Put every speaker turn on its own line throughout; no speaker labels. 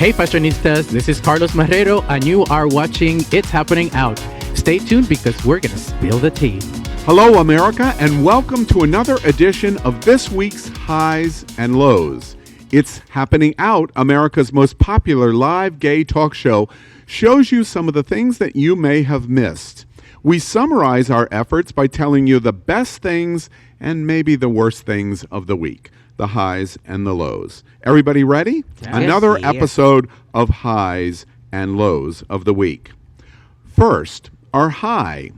Hey, Fashionistas, this is Carlos Marrero, and you are watching It's Happening Out. Stay tuned because we're going to spill the tea.
Hello, America, and welcome to another edition of this week's Highs and Lows. It's Happening Out, America's most popular live gay talk show, shows you some of the things that you may have missed. We summarize our efforts by telling you the best things and maybe the worst things of the week, the highs and the lows. Everybody ready?
Yes.
Another episode of Highs and Lows of the week. First, our high.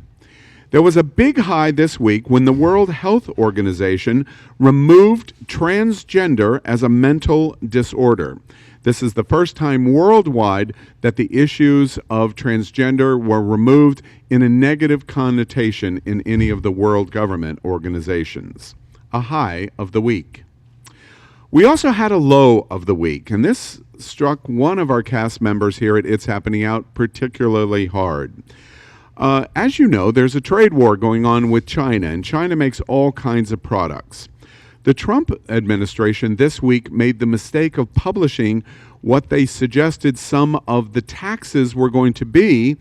There was a big high this week when the World Health Organization removed transgender as a mental disorder. This is the first time worldwide that the issues of transgender were removed in a negative connotation in any of the world government organizations. A high of the week. We also had a low of the week, and this struck one of our cast members here at It's Happening Out particularly hard. As you know, there's a trade war going on with China, and China makes all kinds of products. The Trump administration this week made the mistake of publishing what they suggested some of the taxes were going to be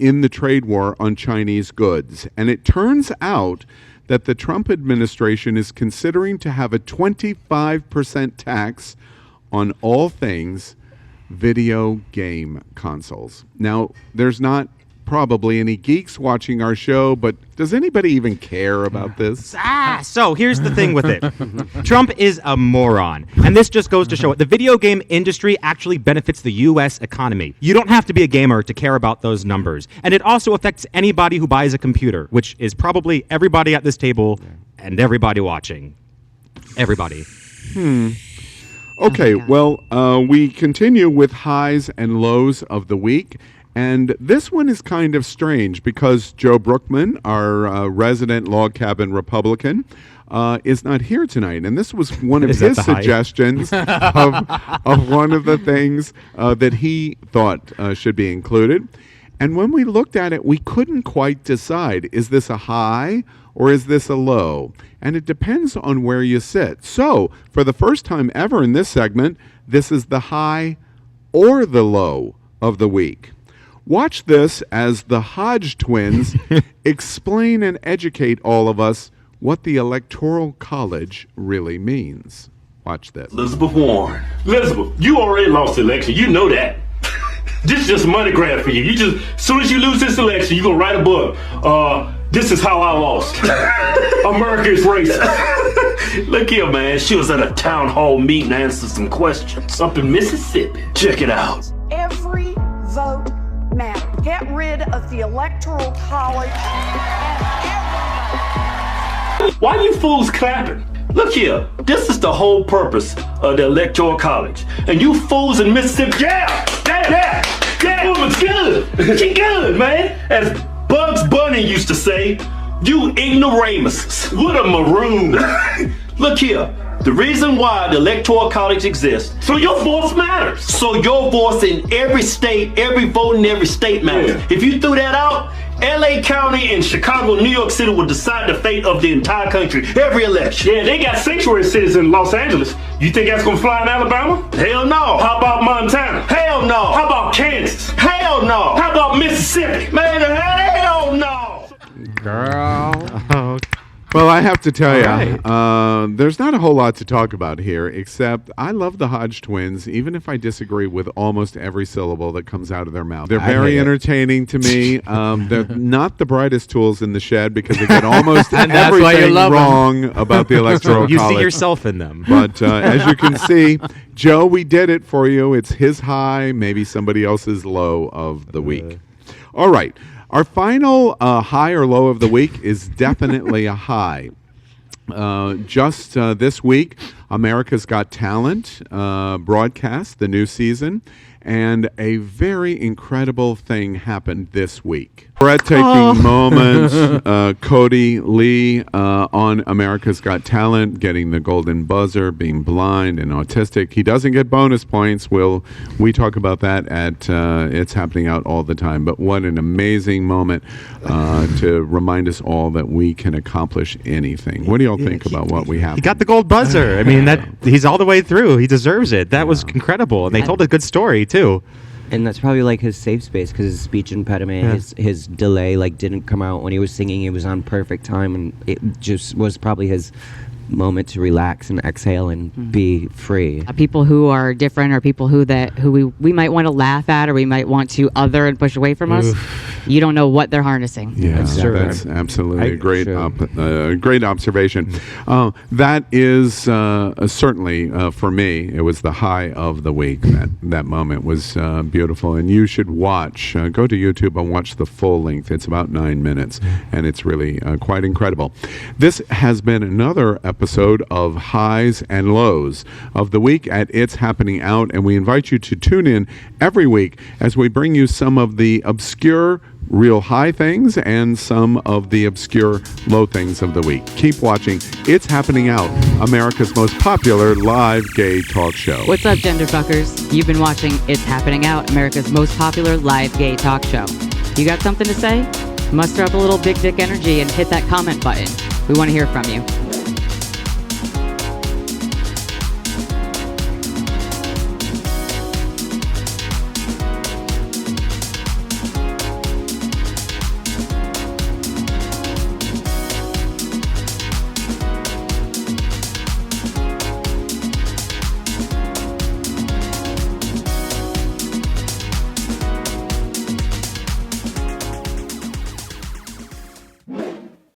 in the trade war on Chinese goods. And it turns out that the Trump administration is considering to have a 25% tax on all things video game consoles. Now, there's not probably any geeks watching our show, but does anybody even care about this?
So here's the thing with it. Trump is a moron. And this just goes to show it. The video game industry actually benefits the U.S. economy. You don't have to be a gamer to care about those numbers. And it also affects anybody who buys a computer, which is probably everybody at this table and everybody watching. Everybody.
Okay, well, we continue with highs and lows of the week. And this one is kind of strange because Joe Brookman, our resident log cabin Republican, is not here tonight. And this was one of his suggestions of one of the things that he thought should be included. And when we looked at it, we couldn't quite decide, is this a high or is this a low? And it depends on where you sit. So for the first time ever in this segment, this is the high or the low of the week. Watch this as the Hodge twins explain and educate all of us what the Electoral College really means. Watch this.
Elizabeth Warren. Elizabeth, you already lost the election. You know that. This is just a money grab for you. As soon as you lose this election, you're going to write a book. This is how I lost. America is racist. Look here, man. She was at a town hall meeting answering some questions up in Mississippi. Check it out.
Every vote matter. Get rid of the Electoral College and everybody.
Why you fools clapping? Look here, this is the whole purpose of the Electoral College. And you fools in Mississippi, yeah, woman's good. She good, man. As Bugs Bunny used to say, you ignoramuses. What a maroon. Look here. The reason why the Electoral College exists, so your voice matters. So your voice in every state, every vote in every state matters. Yeah. If you threw that out, LA County and Chicago, New York City will decide the fate of the entire country, every election. Yeah, they got sanctuary cities in Los Angeles. You think that's gonna fly in Alabama? Hell no. How about Montana? Hell no. How about Kansas? Hell no. How about Mississippi? Man, hell no.
Girl. Well, I have to tell you, there's not a whole lot to talk about here, except I love the Hodge twins, even if I disagree with almost every syllable that comes out of their mouth. They're very entertaining to me. They're not the brightest tools in the shed because they get almost everything wrong about the Electoral College.
You see yourself in them.
But as you can see, Joe, we did it for you. It's his high, maybe somebody else's low of the week. All right. Our final high or low of the week is definitely a high. Just this week, America's Got Talent broadcast the new season, and a very incredible thing happened this week. Breathtaking moment, Cody Lee on America's Got Talent, getting the golden buzzer, being blind and autistic. He doesn't get bonus points. We talk about that at It's Happening Out all the time. But what an amazing moment to remind us all that we can accomplish anything. What do y'all think about what we have?
He got the gold buzzer. I mean, mean, he's all the way through. He deserves it. That was incredible. And they told a good story, too.
And that's probably like his safe space because his speech impediment, his delay didn't come out when he was singing. It was on perfect time, and it just was probably his moment to relax and exhale and be free.
People who are different, or people who we might want to laugh at, or we might want to other and push away from us. You don't know what they're harnessing.
Yeah, that's absolutely a great great observation. That is certainly for me. It was the high of the week. That moment was beautiful, and you should watch. Go to YouTube and watch the full length. It's about 9 minutes, and it's really quite incredible. This has been another episode of Highs and Lows of the Week at It's Happening Out, and we invite you to tune in every week as we bring you some of the obscure real high things and some of the obscure low things of the week. Keep watching It's Happening Out, America's most popular live gay talk show.
What's up, gender fuckers? You've been watching It's Happening Out, America's most popular live gay talk show. You got something to say? Muster up a little big dick energy and hit that comment button. We want to hear from you.